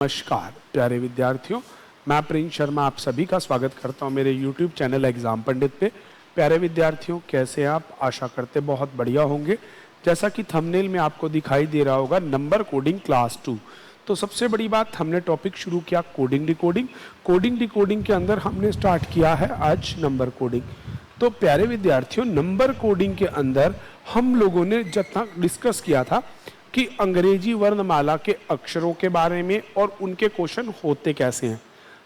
नमस्कार प्यारे विद्यार्थियों, मैं प्रिंस शर्मा आप सभी का स्वागत करता हूं मेरे YouTube चैनल एग्जाम पंडित पे। प्यारे विद्यार्थियों, कैसे आप? आशा करते बहुत बढ़िया होंगे। जैसा कि थंबनेल में आपको दिखाई दे रहा होगा, नंबर कोडिंग क्लास 2। तो सबसे बड़ी बात, हमने टॉपिक शुरू किया कोडिंग डिकोडिंग। कोडिंग डिकोडिंग के अंदर हमने स्टार्ट किया है आज नंबर कोडिंग। तो प्यारे विद्यार्थियों, नंबर कोडिंग के अंदर हम लोगों ने जब तक डिस्कस किया था कि अंग्रेजी वर्णमाला के अक्षरों के बारे में और उनके क्वेश्चन होते कैसे हैं।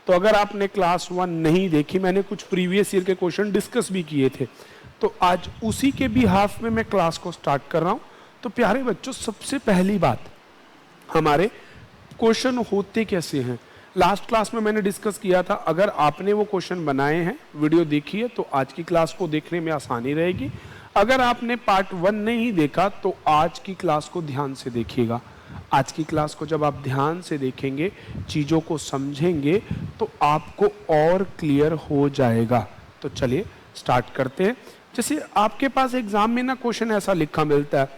तो अगर आपने क्लास 1 नहीं देखी, मैंने कुछ प्रीवियस ईयर के क्वेश्चन डिस्कस भी किए थे, तो आज उसी के बिहाफ में मैं क्लास को स्टार्ट कर रहा हूं। तो प्यारे बच्चों, सबसे पहली बात, हमारे क्वेश्चन होते कैसे हैं। लास्ट क्लास में मैंने डिस्कस किया था, अगर आपने वो क्वेश्चन बनाए हैं, वीडियो देखिए, तो आज की क्लास को देखने में आसानी रहेगी। अगर आपने पार्ट 1 नहीं देखा तो आज की क्लास को ध्यान से देखिएगा। आज की क्लास को जब आप ध्यान से देखेंगे, चीज़ों को समझेंगे, तो आपको और क्लियर हो जाएगा। तो चलिए स्टार्ट करते हैं। जैसे आपके पास एग्जाम में ना क्वेश्चन ऐसा लिखा मिलता है,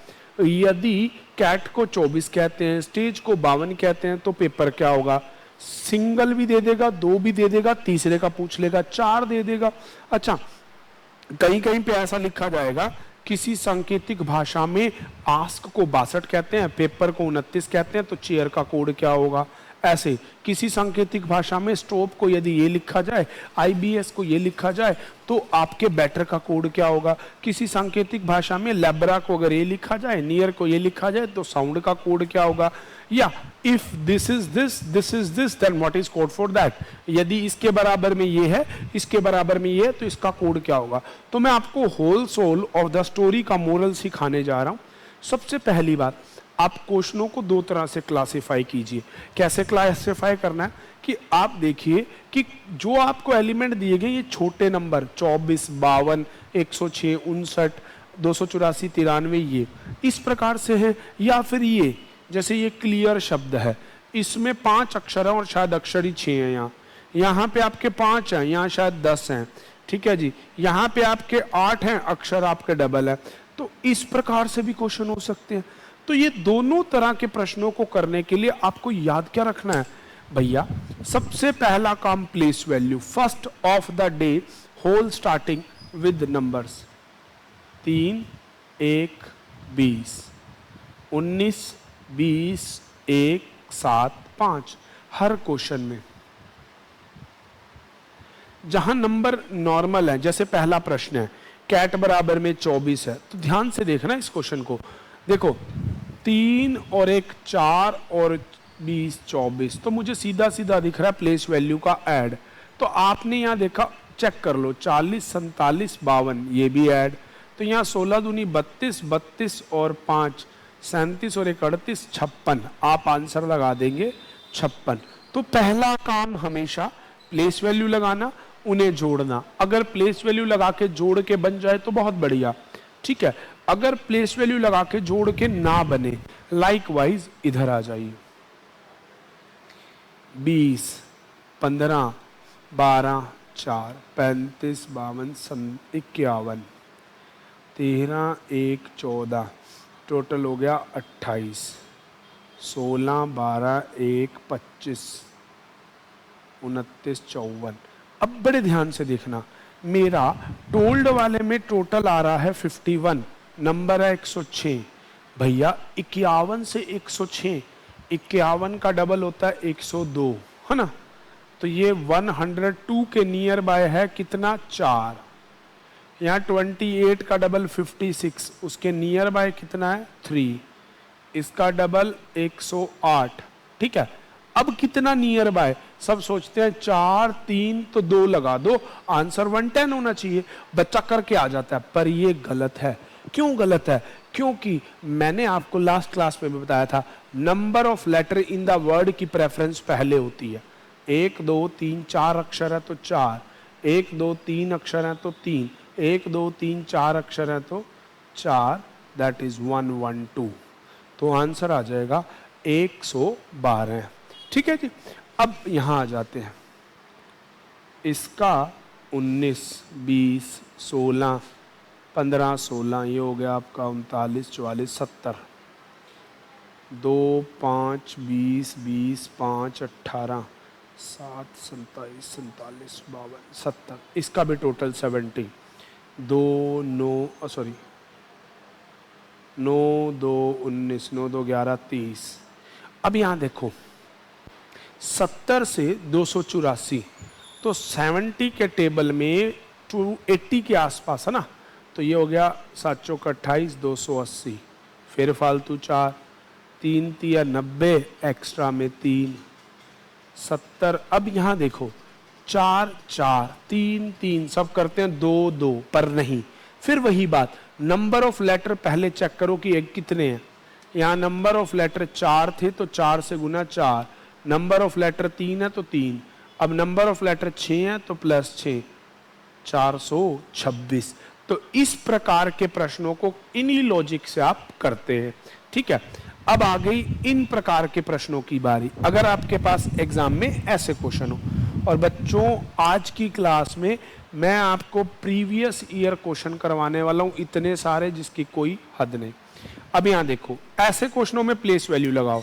यदि कैट को 24 कहते हैं, स्टेज को 52 कहते हैं, तो पेपर क्या होगा? सिंगल भी दे देगा, 2 भी दे देगा, तीसरे का पूछ लेगा, 4 दे देगा। अच्छा, कहीं कहीं पे ऐसा लिखा जाएगा, किसी सांकेतिक भाषा में आस्क को 62 कहते हैं, पेपर को 29 कहते हैं, तो चेयर का कोड क्या होगा? ऐसे किसी सांकेतिक भाषा में स्टॉप को यदि ये लिखा जाए, आईबीएस को ये लिखा जाए, तो आपके बैटर का कोड क्या होगा? किसी सांकेतिक भाषा में लेब्रा को अगर ये लिखा जाए, नियर को ये लिखा जाए, तो साउंड का कोड क्या होगा? या if this is this then what is code for that? यदि इसके बराबर में ये है, इसके बराबर में ये है, तो इसका कोड क्या होगा? तो मैं आपको whole soul of the story का मोरल सिखाने जा रहा हूं। सबसे पहली बात, आप क्वेश्चनों को 2 तरह से क्लासिफाई कीजिए। कैसे क्लासिफाई करना है कि आप देखिए कि जो आपको एलिमेंट दिए गए, ये छोटे नंबर 24, 52, 106, 59, 284, 93, ये इस प्रकार से है, या फिर ये जैसे ये क्लियर शब्द है, इसमें 5 अक्षर है और शायद अक्षर ही 6 हैं। यहाँ पे आपके 5 हैं, यहाँ शायद 10 हैं। ठीक है जी, यहाँ पे आपके 8 हैं, अक्षर आपके डबल है। तो इस प्रकार से भी क्वेश्चन हो सकते हैं। तो ये दोनों तरह के प्रश्नों को करने के लिए आपको याद क्या रखना है भैया? सबसे पहला काम, place value, first of the day, whole starting with numbers. 3, 1, 20, 19, 20, 1, 7, 5। हर क्वेश्चन में जहां नंबर नॉर्मल है, जैसे पहला प्रश्न है कैट बराबर में 24 है, तो ध्यान से देखना इस क्वेश्चन को। देखो 3 और 1 4 और 20 24, तो मुझे सीधा सीधा दिख रहा है प्लेस वैल्यू का ऐड। तो आपने यहाँ देखा, चेक कर लो, 40 47 52, ये भी ऐड। तो यहाँ 16 दूनी 32, 32 और 5 37 और 1 38, 56। आप आंसर लगा देंगे 56। तो पहला काम हमेशा प्लेस वैल्यू लगाना, उन्हें जोड़ना। अगर प्लेस वैल्यू लगा के जोड़ के बन जाए तो बहुत बढ़िया, ठीक है। अगर प्लेस वैल्यू लगा के जोड़ के ना बने, लाइकवाइज इधर आ जाइए। 20, 15, 12, 4, 35, 52, 51, 13, 1, 14, टोटल हो गया 28, 16, 12, 1, 25, 29, 54। अब बड़े ध्यान से देखना, मेरा टोल्ड वाले में टोटल आ रहा है 51, नंबर है 106। भैया 51 से 106, 51 का डबल होता है 102, है ना? तो ये 102 के नियर बाय है कितना? 4। यहाँ 28 का डबल 56, उसके नियर बाय कितना है? 3। इसका डबल 108, ठीक है। अब कितना नियर बाय? सब सोचते हैं 4 3, तो 2 लगा दो, आंसर 110 होना चाहिए, बच्चा करके आ जाता है। पर ये गलत है। क्यों गलत है? क्योंकि मैंने आपको लास्ट क्लास में भी बताया था, number of letter in the word की प्रेफरेंस पहले होती है। 1 2 3 4 अक्षर है तो 4, 1 2 3 अक्षर है तो 3, 1 2 3 4 अक्षर है तो 4, दैट इज 112। तो आंसर आ जाएगा 112। ठीक है जी। अब यहां आ जाते हैं, इसका 19 20 16 15 16, ये हो गया आपका 39 44 70। 2 5 20 20 5 18 7 27 47 52 70, इसका भी टोटल 70। 2 9 सॉरी 9 2 19 9 2 11 30। अब यहाँ देखो 70 से 284, तो 70 के टेबल में 280 के आसपास है ना, तो ये हो गया 7 चौक 28 280, फिर फालतू 4 3 3 90, एक्स्ट्रा में 3 70। अब यहाँ देखो 4 4 3 3 सब करते हैं 2 2, पर नहीं, फिर वही बात, नंबर ऑफ लेटर पहले चेक करो कि एक कितने हैं। यहाँ नंबर ऑफ लेटर 4 थे तो 4 से गुना 4, नंबर ऑफ लेटर 3 है तो 3, अब नंबर ऑफ लेटर 6 है तो प्लस 6, 426। तो इस प्रकार के प्रश्नों को इन्हीं लॉजिक से आप करते हैं, ठीक है। अब आ गई इन प्रकार के प्रश्नों की बारी। अगर आपके पास एग्जाम में ऐसे क्वेश्चन हो, और बच्चों आज की क्लास में मैं आपको प्रीवियस ईयर क्वेश्चन करवाने वाला हूं, इतने सारे जिसकी कोई हद नहीं। अब यहां देखो ऐसे क्वेश्चनों में प्लेस वैल्यू लगाओ,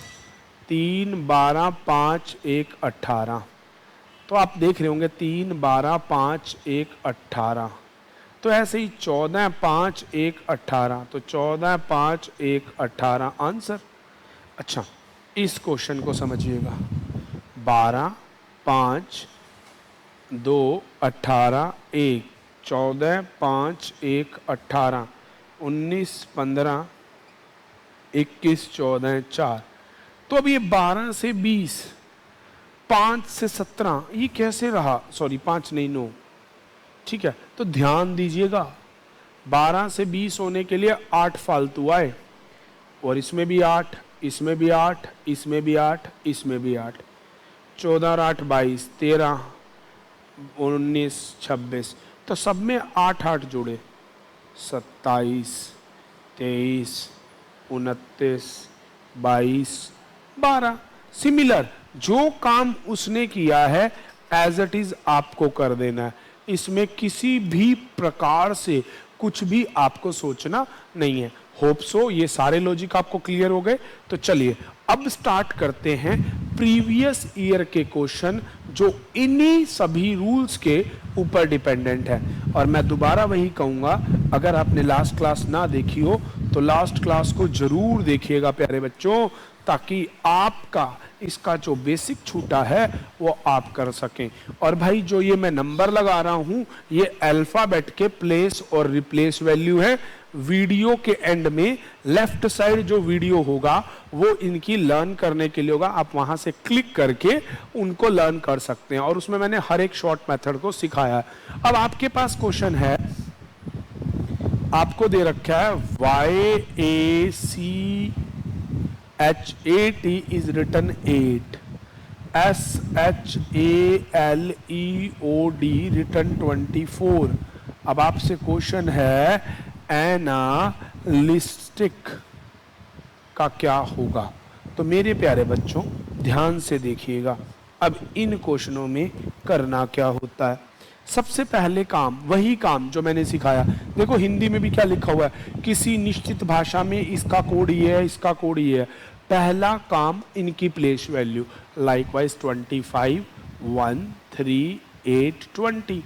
3 12 5 1 18, तो आप देख रहे होंगे 3 12 5 1 18, तो ऐसे ही 14 5 1 18, तो 14 5 1 18 आंसर। अच्छा इस क्वेश्चन को समझिएगा, 12 5 2 18 1, 14 5 1 18, 19 15 21 14 4, तो अब ये 12 से 20, 5 से 17, ये कैसे रहा, सॉरी 5 नहीं 9, ठीक है। तो ध्यान दीजिएगा 12 से 20 होने के लिए 8 फालतू आए, और इसमें भी 8, इसमें भी 8, इसमें भी 8, इसमें भी 8, 14 और 8 22, 13 19 26, तो सब में 8 8 जुड़े, 27 23 29 22 12। सिमिलर जो काम उसने किया है एज इट इज आपको कर देना है, इसमें किसी भी प्रकार से कुछ भी आपको सोचना नहीं है। होप सो ये सारे लॉजिक आपको क्लियर हो गए। तो चलिए अब स्टार्ट करते हैं प्रीवियस ईयर के क्वेश्चन जो इन्हीं सभी रूल्स के ऊपर डिपेंडेंट है। और मैं दोबारा वही कहूंगा, अगर आपने लास्ट क्लास ना देखी हो तो लास्ट क्लास को जरूर देखिएगा प्यारे बच्चों, ताकि आपका इसका जो बेसिक छूटा है वो आप कर सकें। और भाई जो ये मैं नंबर लगा रहा हूं ये अल्फाबेट के प्लेस और रिप्लेस वैल्यू है। वीडियो के एंड में लेफ्ट साइड जो वीडियो होगा वो इनकी लर्न करने के लिए होगा, आप वहां से क्लिक करके उनको लर्न कर सकते हैं, और उसमें मैंने हर एक शॉर्ट मेथड को सिखाया है। अब आपके पास क्वेश्चन है, आपको दे रखा है YACHAT is written 8, SHALEOD written 24। अब आपसे क्वेश्चन है एनालिस्टिक का क्या होगा। तो मेरे प्यारे बच्चों ध्यान से देखिएगा, अब इन क्वेश्चनों में करना क्या होता है। सबसे पहले काम वही काम जो मैंने सिखाया, देखो हिंदी में भी क्या लिखा हुआ है, किसी निश्चित भाषा में इसका कोड ये है, इसका कोड ये है। पहला काम इनकी प्लेस वैल्यू, लाइकवाइज 25 1 3 8 20,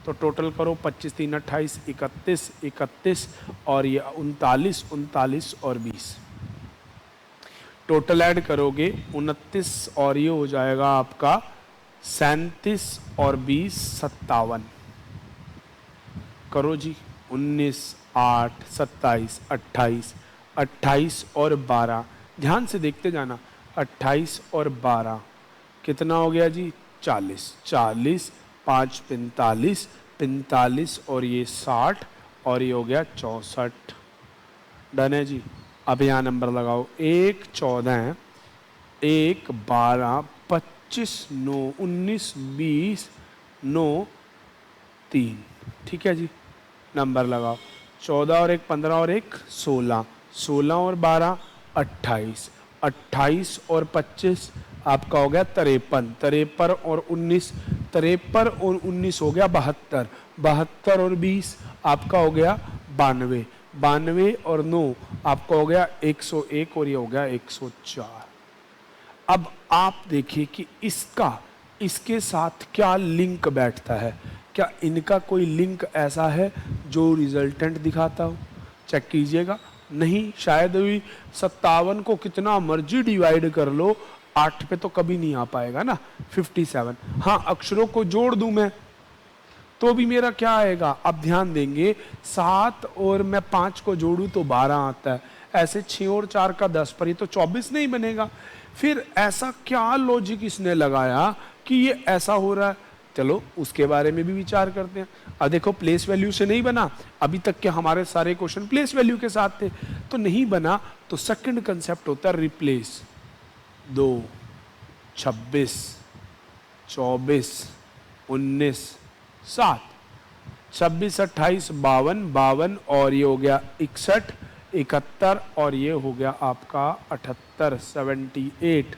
तो टोटल करो 25 3 28 31 31 और ये 39 39 और 20, टोटल ऐड करोगे 29 और ये हो जाएगा आपका 37 और 20 57, करो जी 19 8 27 28 28 और 12, ध्यान से देखते जाना, 28 और 12 कितना हो गया जी 40 40 5 45 45 और ये 60 और ये हो गया 64। डन है जी। अब यहाँ नंबर लगाओ, 1 14 1 12 25 9 19 20 9 3, ठीक है जी। नंबर लगाओ, 14 और 1 15 और 1 16 16 और 12 28 28 और 25 आपका हो गया 53 53 और 19 53 और 19 हो गया 72 72 और 20 आपका हो गया 92 92 और 9 आपका हो गया 101 और ये हो गया 104। अब आप देखिए कि इसका इसके साथ क्या लिंक बैठता है, क्या इनका कोई लिंक ऐसा है जो रिजल्टेंट दिखाता हो? चेक कीजिएगा। नहीं, शायद भी 57 को कितना मर्जी डिवाइड कर लो, 8 पे तो कभी नहीं आ पाएगा ना, 57। हाँ, अक्षरों को जोड़ दूं मैं तो भी मेरा क्या आएगा? आप ध्यान देंगे, 7 और मैं 5 को जोड़ूं तो 12 आता है, ऐसे 6 और 4 का 10 पर, ये तो 24 नहीं बनेगा। फिर ऐसा क्या लॉजिक इसने लगाया कि ये ऐसा हो रहा है? चलो उसके बारे में भी विचार करते हैं। अब देखो, प्लेस वैल्यू से नहीं बना, अभी तक के हमारे सारे क्वेश्चन प्लेस वैल्यू के साथ थे, तो नहीं बना, तो सेकंड कंसेप्ट होता है रिप्लेस। 2, 26, 24, 19, 7, 26, 28, 52, 52 और ये हो गया 61, 71 और ये हो गया आपका 78, 78।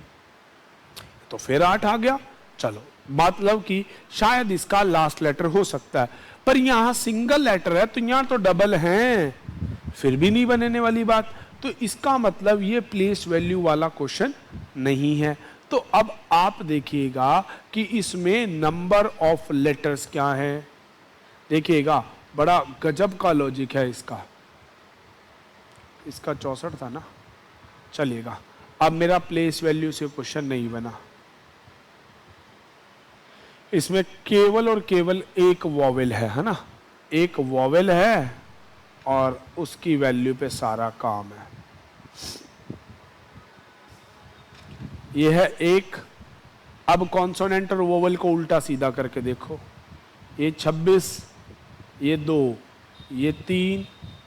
तो फिर 8 आ गया। चलो, मतलब कि शायद इसका लास्ट लेटर हो सकता है, पर यहां सिंगल लेटर है तो यहां तो डबल है, फिर भी नहीं बनने वाली बात। तो इसका मतलब ये प्लेस वैल्यू वाला क्वेश्चन नहीं है। तो अब आप देखिएगा कि इसमें नंबर ऑफ लेटर्स क्या है। देखिएगा, बड़ा गजब का लॉजिक है इसका। इसका 64 था ना, चलिएगा। अब मेरा प्लेस वैल्यू से क्वेश्चन नहीं बना, इसमें केवल और केवल एक वॉवेल है ना, एक वॉवेल है और उसकी वैल्यू पे सारा काम है। यह है एक। अब कॉन्सोनेंट और वोवेल को उल्टा सीधा करके देखो, ये 26, ये 2, ये 3,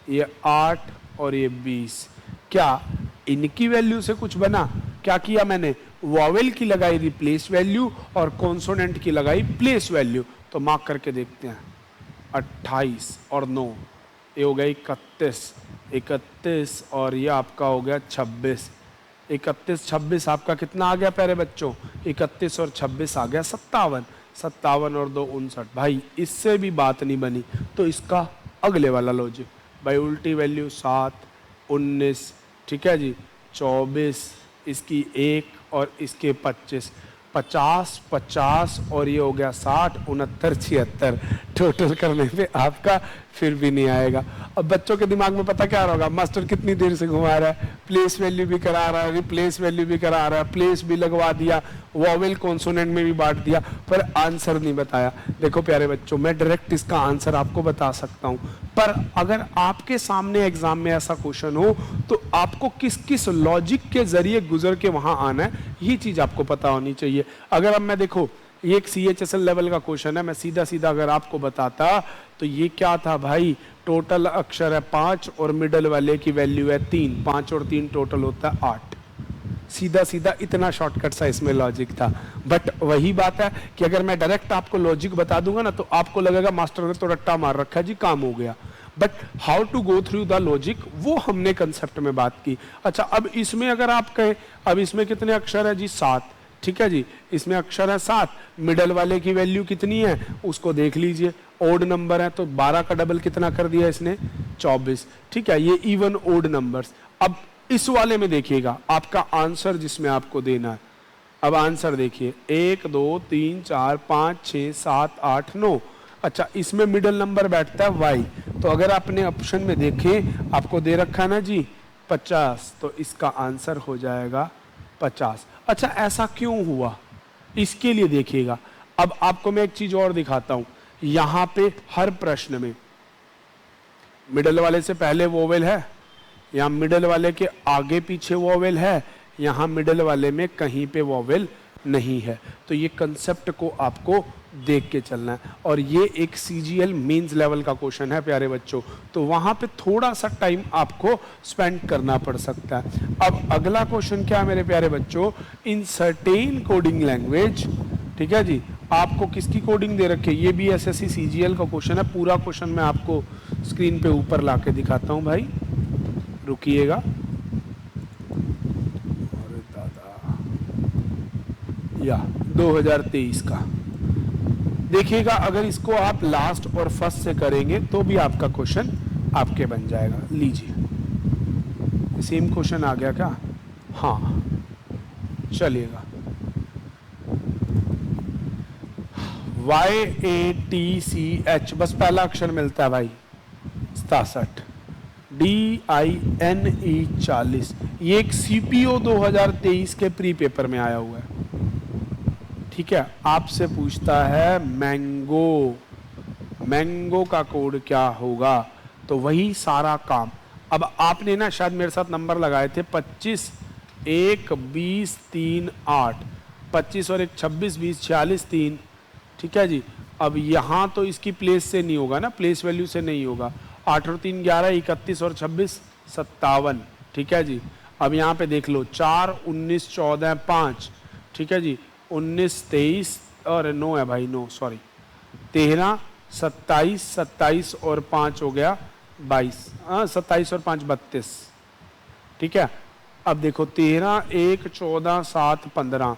ये 8 और ये 20। क्या इनकी वैल्यू से कुछ बना? क्या किया मैंने? वॉवेल की लगाई रिप्लेस वैल्यू और कॉन्सोनेंट की लगाई प्लेस वैल्यू। तो मार्क करके देखते हैं, 28 और 9, ये हो गया 31, 31 और ये आपका हो गया 26। 31, 26 आपका कितना आ गया प्यारे बच्चों? 31 और 26 आ गया 57, 57 और 2 59। भाई इससे भी बात नहीं बनी, तो इसका अगले वाला लॉजिक, भाई उल्टी वैल्यू 7, 19, ठीक है जी, 24, इसकी 1 और इसके 25, 50, 50 और ये हो गया 60, 69, 76। टोटल करने पे आपका फिर भी नहीं आएगा। अब बच्चों के दिमाग में पता क्या होगा? मास्टर कितनी देर से घुमा रहा है, प्लेस वैल्यू भी करा रहा है, रिप्लेस वैल्यू भी करा रहा है, प्लेस भी लगवा दिया, वॉवेल कॉन्सोनेंट में भी बांट दिया, पर आंसर नहीं बताया। देखो प्यारे बच्चों, मैं डायरेक्ट इसका आंसर आपको बता सकता हूँ, पर अगर आपके सामने एग्जाम में ऐसा क्वेश्चन हो तो आपको किस किस लॉजिक के जरिए गुजर के वहां आना है, ये चीज आपको पता होनी चाहिए। अगर अब मैं देखो, ये एक CHSL लेवल का क्वेश्चन है, मैं सीधा सीधा अगर आपको बताता तो ये क्या था भाई? टोटल अक्षर है 5 और मिडल वाले की वैल्यू है 3, 5 और 3 टोटल होता है 8। सीधा सीधा इतना शॉर्टकट सा इसमें लॉजिक था। बट वही बात है कि अगर मैं डायरेक्ट आपको लॉजिक बता दूंगा ना, तो आपको लगेगा मास्टर ने तो रट्टा मार रखा है जी, काम हो गया। But how to go through the logic, वो हमने कंसेप्ट में बात की। अच्छा, अब इसमें अगर आप कहें, अब इसमें कितने अक्षर है जी? 7, ठीक है जी, इसमें अक्षर है 7, मिडल वाले की वैल्यू कितनी है उसको देख लीजिए, ओड नंबर है तो 12 का डबल कितना कर दिया इसने? 24, ठीक है, ये इवन ओड नंबर्स। अब इस वाले में देखिएगा आपका आंसर जिसमें आपको देना है। अब आंसर देखिए, 1 2 3 4 5 6 7 8 9। अच्छा, इसमें मिडल नंबर बैठता है वाई, तो अगर आपने ऑप्शन में देखे आपको दे रखा है ना जी 50, तो इसका आंसर हो जाएगा 50। अच्छा, ऐसा क्यों हुआ इसके लिए देखिएगा। अब आपको मैं एक चीज और दिखाता हूं, यहां पे हर प्रश्न में मिडल वाले से पहले वोवेल है, यहां मिडल वाले के आगे पीछे वोवेल है, यहां मिडल वाले में कहीं पे वोवेल नहीं है। तो ये कंसेप्ट को आपको देख के चलना है, और ये एक CGL मेंस लेवल का क्वेश्चन है प्यारे बच्चों, तो वहां पे थोड़ा सा टाइम आपको स्पेंड करना पड़ सकता है। अब अगला क्वेश्चन क्या है मेरे प्यारे बच्चों? इन सर्टेन कोडिंग लैंग्वेज, ठीक है जी, आपको किसकी कोडिंग दे रखी है? ये भी SSC CGL का क्वेश्चन है। पूरा क्वेश्चन मैं आपको स्क्रीन पे ऊपर ला के दिखाता हूं भाई, रुकिएगा। अरे दादा, या 2023 का देखिएगा। अगर इसको आप लास्ट और फर्स्ट से करेंगे तो भी आपका क्वेश्चन आपके बन जाएगा। लीजिए सेम क्वेश्चन आ गया क्या? हाँ चलिएगा। YATCH बस पहला अक्षर मिलता है भाई 67। DINE 40। ये एक CPO 2023 के प्री पेपर में आया हुआ है। ठीक है, आपसे पूछता है मैंगो, मैंगो का कोड क्या होगा? तो वही सारा काम। अब आपने ना शायद मेरे साथ नंबर लगाए थे 25 1 20 3 8, 25 और 1 26 20 46 3। ठीक है जी। अब यहाँ तो इसकी प्लेस से नहीं होगा ना, प्लेस वैल्यू से नहीं होगा। 8 और 3 11, 31 और 26 57। ठीक है जी। अब यहाँ पे देख लो 4 19 14 5। ठीक है जी। 19 23 और 9 है भाई, 9 सॉरी 13 27 27 और 5 हो गया 22। हाँ 27 और 5 32। ठीक है। अब देखो 13 1 14 7 15,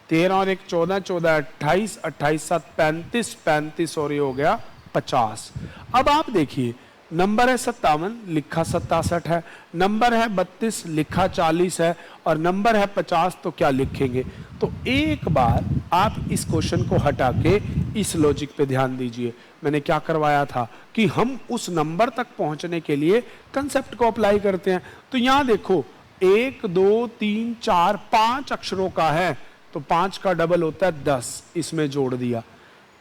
13 और 1 14 14 28 28 7 35 35 और ये हो गया 50। अब आप देखिए नंबर है 57 लिखा 67 है, नंबर है 32 लिखा 40 है, और नंबर है 50 तो क्या लिखेंगे? तो एक बार आप इस क्वेश्चन को हटा के इस लॉजिक पे ध्यान दीजिए। मैंने क्या करवाया था कि हम उस नंबर तक पहुंचने के लिए कंसेप्ट को अप्लाई करते हैं। तो यहां देखो 1 2 3 4 5 अक्षरों का है, तो 5 का डबल होता है 10, इसमें जोड़ दिया।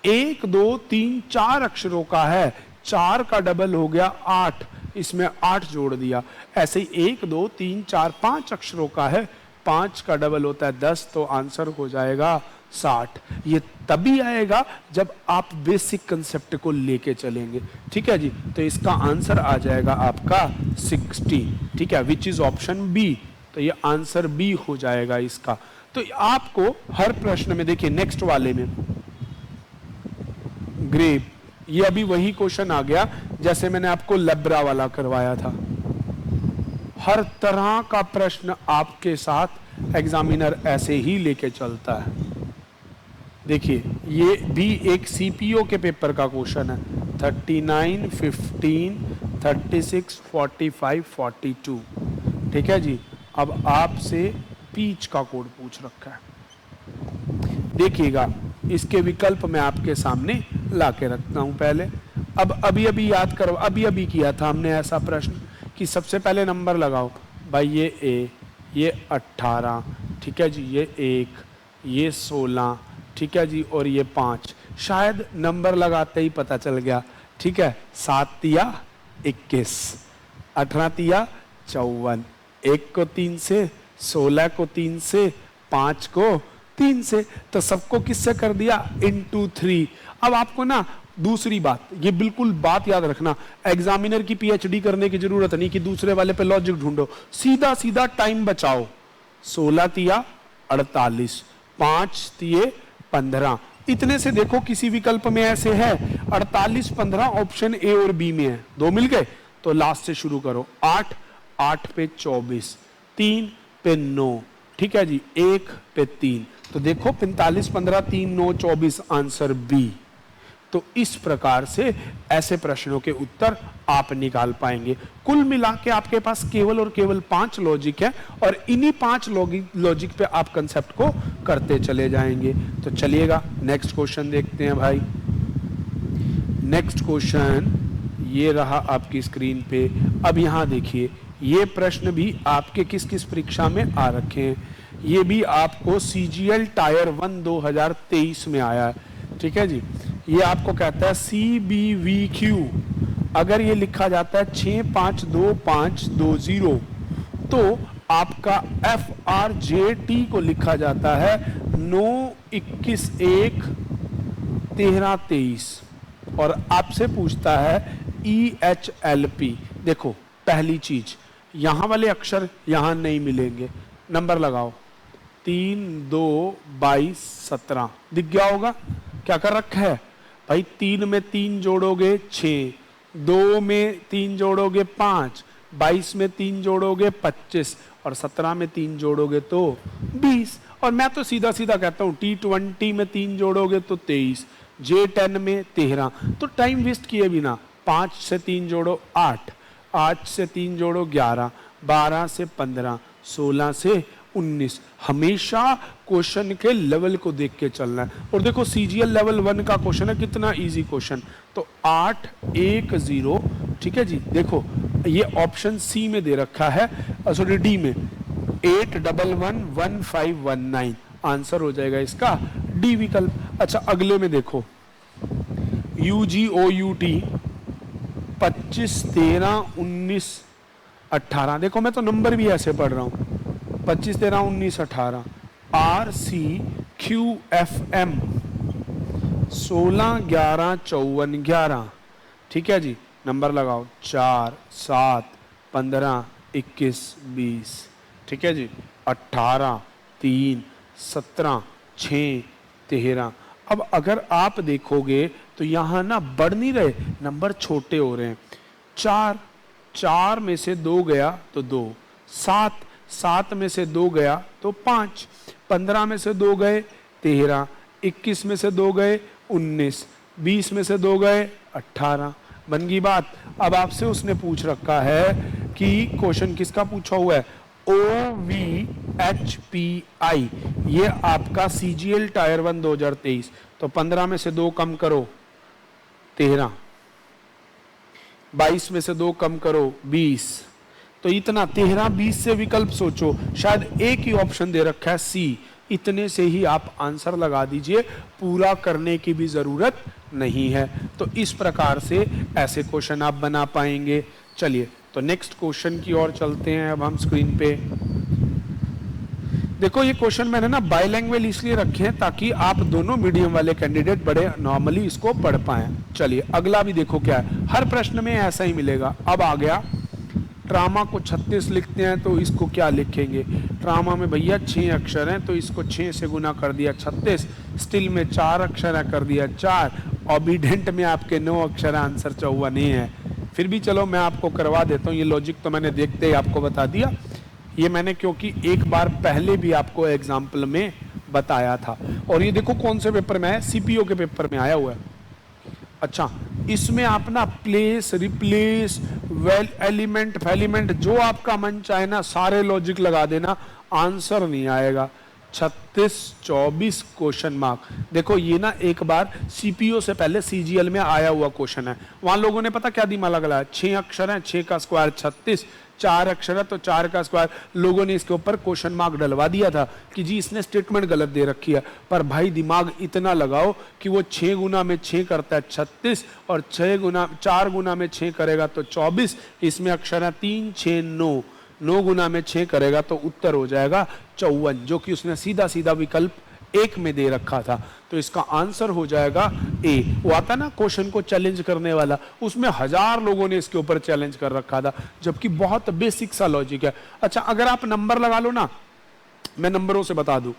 1 2 3 4 अक्षरों का है, 4 का डबल हो गया 8, इसमें 8 जोड़ दिया। ऐसे ही 1 2 3 4 5 अक्षरों का है, 5 का डबल होता है 10, तो आंसर हो जाएगा 60। ये तभी आएगा जब आप बेसिक कंसेप्ट को लेके चलेंगे। ठीक है जी। तो इसका आंसर आ जाएगा आपका 60। ठीक है, विच इज ऑप्शन बी। तो ये आंसर बी हो जाएगा इसका। तो आपको हर प्रश्न में देखिए, नेक्स्ट वाले में ग्रेप, ये अभी वही क्वेश्चन आ गया जैसे मैंने आपको लेब्रा वाला करवाया था। हर तरह का प्रश्न आपके साथ एग्जामिनर ऐसे ही लेके चलता है। देखिए ये भी एक सीपीओ के पेपर का क्वेश्चन है। 39 15 36 45 42। ठीक है जी। अब आपसे पीच का कोड पूछ रखा है। देखिएगा इसके विकल्प मैं आपके सामने ला के रखता हूं पहले। अब अभी अभी याद करो, अभी अभी किया था हमने ऐसा प्रश्न कि सबसे पहले नंबर लगाओ भाई। ये ए, ये 18, ठीक है जी, ये 1, ये 16, ठीक है जी, और ये 5। शायद नंबर लगाते ही पता चल गया। ठीक है, 7 तिया 21, 18 तिया 54, 1 को 3 से, 16 को 3 से, 5 को 3 से, तो सबको किससे कर दिया? इंटू 3। अब आपको ना दूसरी बात, ये बिल्कुल बात याद रखना, एग्जामिनर की पीएचडी करने की जरूरत नहीं कि दूसरे वाले पे लॉजिक ढूंढो, सीधा सीधा टाइम बचाओ। 16 तिया 48, 5 तिये 15, इतने से देखो किसी विकल्प में ऐसे है 48 15 ऑप्शन ए और बी में है, 2 मिल गए। तो लास्ट से शुरू करो। 8 8 पे 24, 3 पे 9, ठीक है जी, 1 पे 3, तो देखो 45 15 3 9 24, आंसर बी। तो इस प्रकार से ऐसे प्रश्नों के उत्तर आप निकाल पाएंगे। कुल मिला के आपके पास केवल और केवल 5 लॉजिक है, और इन्हीं 5 लॉजिक पे आप कंसेप्ट को करते चले जाएंगे। तो चलिएगा नेक्स्ट क्वेश्चन देखते हैं भाई। नेक्स्ट क्वेश्चन ये रहा आपकी स्क्रीन पे। अब यहां देखिए, ये प्रश्न भी आपके किस किस परीक्षा में आ रखे हैं। ये भी आपको CGL टायर 1 2023 में आया है। ठीक है जी। ये आपको कहता है CBVQ, अगर ये लिखा जाता है 652520, तो आपका FRJT को लिखा जाता है 9-21-1-13-23, और आपसे पूछता है EHLP। देखो पहली चीज, यहां वाले अक्षर यहां नहीं मिलेंगे, नंबर लगाओ। 3 2 22 17 दिख गया होगा। क्या कर रखा है भाई? 3 में 3 जोड़ोगे 6, 2 में 3 जोड़ोगे 5, 22 में 3 जोड़ोगे 25, और 17 में 3 जोड़ोगे तो 20। और मैं तो सीधा सीधा कहता हूं T20 में 3 जोड़ोगे तो 23, J10 में 13। तो टाइम वेस्ट किए बिना 5 से 3 जोड़ो 8, 8 से 3 जोड़ो 11, 12 से 15, 16 से 19। हमेशा क्वेश्चन के लेवल को देख के चलना है। और देखो सीजीएल लेवल 1 का क्वेश्चन है, कितना इजी क्वेश्चन। तो 8 1 0, ठीक है जी। देखो ये ऑप्शन सी में दे रखा है, सॉरी डी में, 8111519 आंसर हो जाएगा इसका डी विकल्प। अच्छा अगले में देखो, UGOUT 25 13 19 18। देखो मैं तो नंबर भी ऐसे पढ़ रहा हूं, 25 13 19 18। RCQFM 16 11 54 11, ठीक है जी। नंबर लगाओ 4 7 15 21 20, ठीक है जी। 18 3 17 6 13। अब अगर आप देखोगे तो यहाँ ना बढ़ नहीं रहे, नंबर छोटे हो रहे हैं। 4 4 में से 2 गया तो 2, 7 7 में से 2 गया तो 5, 15 में से 2 गए 13, 21 में से 2 गए 19, 20 में से 2 गए 18। बन गई बात। अब आपसे उसने पूछ रखा है कि क्वेश्चन किसका पूछा हुआ है, OVHPI, ये आपका CGL टायर 1 2023। तो 15 में से 2 कम करो 13, 22 में से 2 कम करो 20। तो इतना 13 20 से विकल्प सोचो, शायद एक ही ऑप्शन दे रखा है सी, इतने से ही आप आंसर लगा दीजिए, पूरा करने की भी जरूरत नहीं है। तो इस प्रकार से ऐसे क्वेश्चन आप बना पाएंगे। चलिए तो नेक्स्ट क्वेश्चन की ओर चलते हैं अब हम स्क्रीन पे। देखो ये क्वेश्चन मैंने ना बाइलैंग्वेज इसलिए रखे हैं ताकि आप दोनों मीडियम वाले कैंडिडेट बड़े नॉर्मली इसको पढ़ पाएं। चलिए अगला भी देखो क्या है, हर प्रश्न में ऐसा ही मिलेगा। अब आ गया ट्रामा को 36 लिखते हैं तो इसको क्या लिखेंगे। ट्रामा में भैया 6 अक्षर हैं तो इसको 6 से गुना कर दिया 36, स्टिल में 4 अक्षर है कर दिया 4, ओबीडेंट में आपके 9 अक्षर है, आंसर 54 ही है। फिर भी चलो मैं आपको करवा देता हूँ, ये लॉजिक तो मैंने देखते ही आपको बता दिया। ये मैंने क्योंकि एक बार पहले भी आपको एग्जाम्पल में बताया था। और ये देखो कौन से पेपर में है, सीपीओ के पेपर में आया हुआ है। अच्छा इसमें आप ना प्लेस रिप्लेस वेल एलिमेंट फैलिमेंट जो आपका मन चाहे ना सारे लॉजिक लगा देना, आंसर नहीं आएगा। 36 24 क्वेश्चन मार्क। देखो ये ना एक बार सीपीओ से पहले सीजीएल में आया हुआ क्वेश्चन है, वहां लोगों ने पता क्या दिमाग लगाया, 6 अक्षर है 6 का स्क्वायर 36, 4 अक्षर है तो 4 का स्क्वायर। लोगों ने इसके ऊपर क्वेश्चन मार्क डलवा दिया था कि जी इसने स्टेटमेंट गलत दे रखी है। पर भाई दिमाग इतना लगाओ कि वो 6 गुना में 6 करता है 36 और 4 गुना में 6 करेगा तो 24। इसमें अक्षर है 3 6 9, 9 गुना में 6 करेगा तो उत्तर हो जाएगा 54, जो कि उसने सीधा सीधा विकल्प 1 में दे रखा था। तो इसका आंसर हो जाएगा ए। वो आता ना क्वेश्चन को चैलेंज करने वाला, उसमें 1000 लोगों ने इसके ऊपर चैलेंज कर रखा था, जबकि बहुत बेसिक सा लॉजिक है। अच्छा अगर आप नंबर लगा लो ना, मैं नंबरों से बता दूं,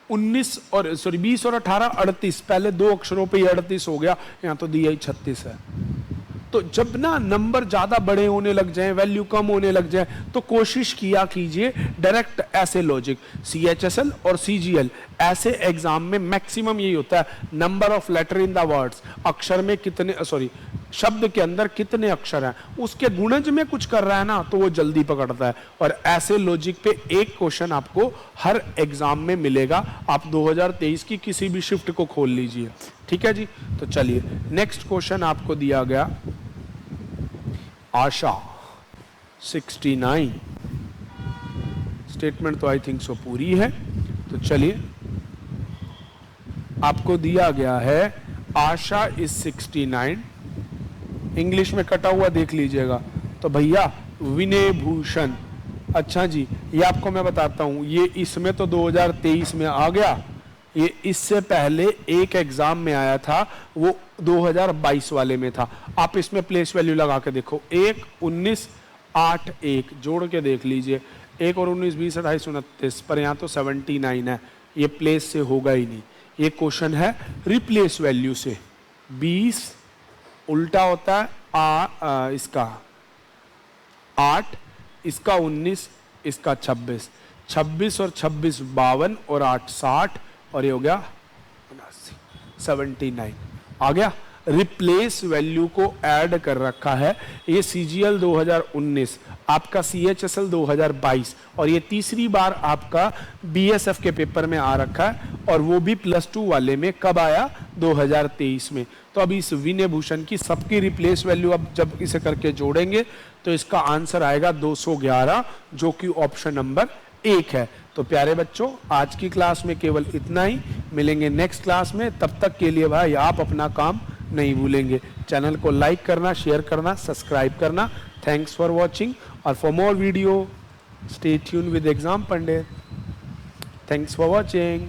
20 और 18 38, पहले 2 अक्षरों पे 38 हो गया, यहाँ तो दिया ही 36 है। तो जब ना नंबर ज्यादा बड़े होने लग जाएं, वैल्यू कम होने लग जाए, तो कोशिश किया कीजिए डायरेक्ट ऐसे लॉजिक। सीएचएसएल और सीजीएल ऐसे एग्जाम में मैक्सिमम यही होता है, number of letter in the words, अक्षर में कितने, शब्द के अंदर कितने अक्षर हैं, उसके गुणज में कुछ कर रहा है ना तो वो जल्दी पकड़ता है। और ऐसे लॉजिक पे एक क्वेश्चन आपको हर एग्जाम में मिलेगा। आप 2023 की किसी भी शिफ्ट को खोल लीजिए, ठीक है जी। तो चलिए नेक्स्ट क्वेश्चन आपको दिया गया, आशा 69। स्टेटमेंट तो आई थिंक सो पूरी है। तो चलिए आपको दिया गया है आशा इज 69, इंग्लिश में कटा हुआ देख लीजिएगा। तो भैया विनय भूषण, अच्छा जी ये आपको मैं बताता हूं, ये इसमें तो 2023 में आ गया, ये इससे पहले एक एग्जाम में आया था, वो 2022 वाले में था। आप इसमें प्लेस वैल्यू लगा के देखो, 1 19 8 1 जोड़ के देख लीजिए, 1 और 19 20 28 29, पर यहाँ तो 79 है, ये प्लेस से होगा ही नहीं। ये क्वेश्चन है रिप्लेस वैल्यू से। 20 उल्टा होता है इसका 8, इसका 19, इसका 26, 26 और 26 52 और 8 60, और ये हो गया 79 आ गया। रिप्लेस वैल्यू को ऐड कर रखा है। ये CGL 2019, आपका CHSL 2022 और ये तीसरी बार आपका BSF के पेपर में आ रखा है, और वो भी +2 वाले में कब आया, 2023 में। तो अभी इस विनय भूषण की सबकी रिप्लेस वैल्यू अब जब इसे करके जोड़ेंगे तो इसका आंसर आएगा 211, जो कि ऑप्शन नंबर 1 है। तो प्यारे बच्चों, आज की क्लास में केवल इतना ही, मिलेंगे नेक्स्ट क्लास में। तब तक के लिए भाई आप अपना काम नहीं भूलेंगे, चैनल को लाइक करना, शेयर करना, सब्सक्राइब करना। थैंक्स फॉर वॉचिंग, और for more video stay tune with exam Pandit. Thanks for watching.